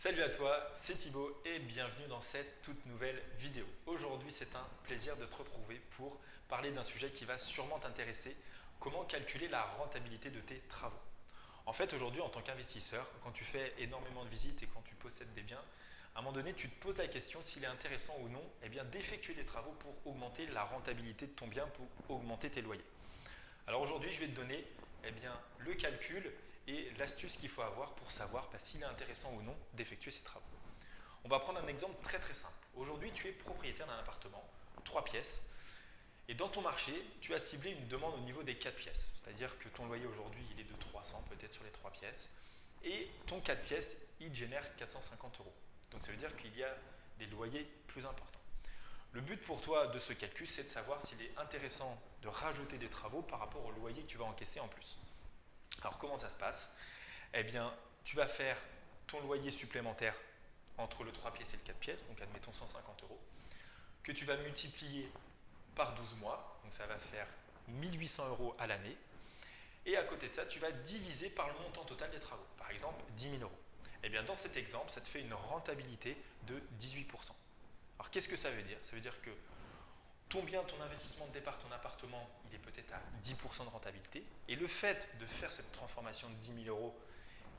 Salut à toi, c'est Thibaut et bienvenue dans cette toute nouvelle vidéo. Aujourd'hui, c'est un plaisir de te retrouver pour parler d'un sujet qui va sûrement t'intéresser, comment calculer la rentabilité de tes travaux. En fait, aujourd'hui, en tant qu'investisseur, quand tu fais énormément de visites et quand tu possèdes des biens, à un moment donné, tu te poses la question s'il est intéressant ou non d'effectuer des travaux pour augmenter la rentabilité de ton bien, pour augmenter tes loyers. Alors aujourd'hui, je vais te donner le calcul et l'astuce qu'il faut avoir pour savoir s'il est intéressant ou non d'effectuer ces travaux. On va prendre un exemple très simple. Aujourd'hui, tu es propriétaire d'un appartement, 3 pièces, et dans ton marché, tu as ciblé une demande au niveau des 4 pièces. C'est-à-dire que ton loyer aujourd'hui, il est de 300 peut-être sur les 3 pièces, et ton 4 pièces, il génère 450 euros. Donc ça veut dire qu'il y a des loyers plus importants. Le but pour toi de ce calcul, c'est de savoir s'il est intéressant de rajouter des travaux par rapport au loyer que tu vas encaisser en plus. Alors comment ça se passe? Tu vas faire ton loyer supplémentaire entre le 3 pièces et le 4 pièces, donc admettons 150 euros, que tu vas multiplier par 12 mois, donc ça va faire 1800 euros à l'année. Et à côté de ça, tu vas diviser par le montant total des travaux, par exemple 10 000 euros. Dans cet exemple, ça te fait une rentabilité de 18%. Alors qu'est-ce que ça veut dire? Ça veut dire que ton bien, ton investissement de départ, ton appartement, il est peut-être à 10% de rentabilité. Et le fait de faire cette transformation de 10 000 euros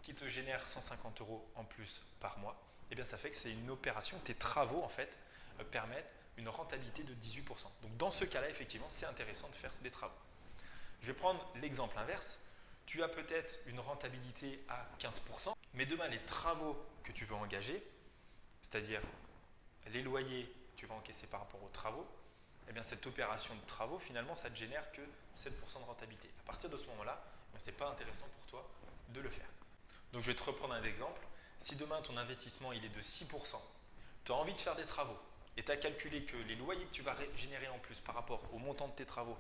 qui te génère 150 euros en plus par mois, ça fait que c'est une opération, tes travaux en fait permettent une rentabilité de 18%. Donc dans ce cas-là, effectivement, c'est intéressant de faire des travaux. Je vais prendre l'exemple inverse. Tu as peut-être une rentabilité à 15%, mais demain, les travaux que tu veux engager, c'est-à-dire les loyers que tu vas encaisser par rapport aux travaux, cette opération de travaux, finalement, ça ne te génère que 7% de rentabilité. À partir de ce moment-là, ce n'est pas intéressant pour toi de le faire. Donc, je vais te reprendre un exemple. Si demain, ton investissement il est de 6%, tu as envie de faire des travaux et tu as calculé que les loyers que tu vas générer en plus par rapport au montant de tes travaux,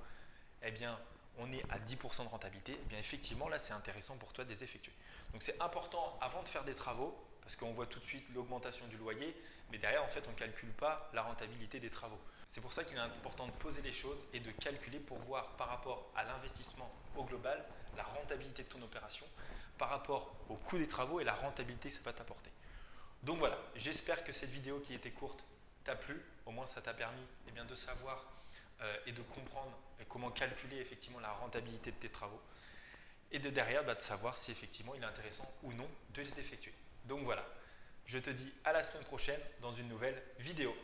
on est à 10% de rentabilité, effectivement, là, c'est intéressant pour toi de les effectuer. Donc, c'est important avant de faire des travaux, parce qu'on voit tout de suite l'augmentation du loyer, mais derrière, en fait, on ne calcule pas la rentabilité des travaux. C'est pour ça qu'il est important de poser les choses et de calculer pour voir par rapport à l'investissement au global, la rentabilité de ton opération, par rapport au coût des travaux et la rentabilité que ça va t'apporter. Donc voilà, j'espère que cette vidéo qui était courte t'a plu. Au moins, ça t'a permis de savoir et de comprendre comment calculer effectivement la rentabilité de tes travaux et derrière de savoir si effectivement il est intéressant ou non de les effectuer. Donc voilà, je te dis à la semaine prochaine dans une nouvelle vidéo.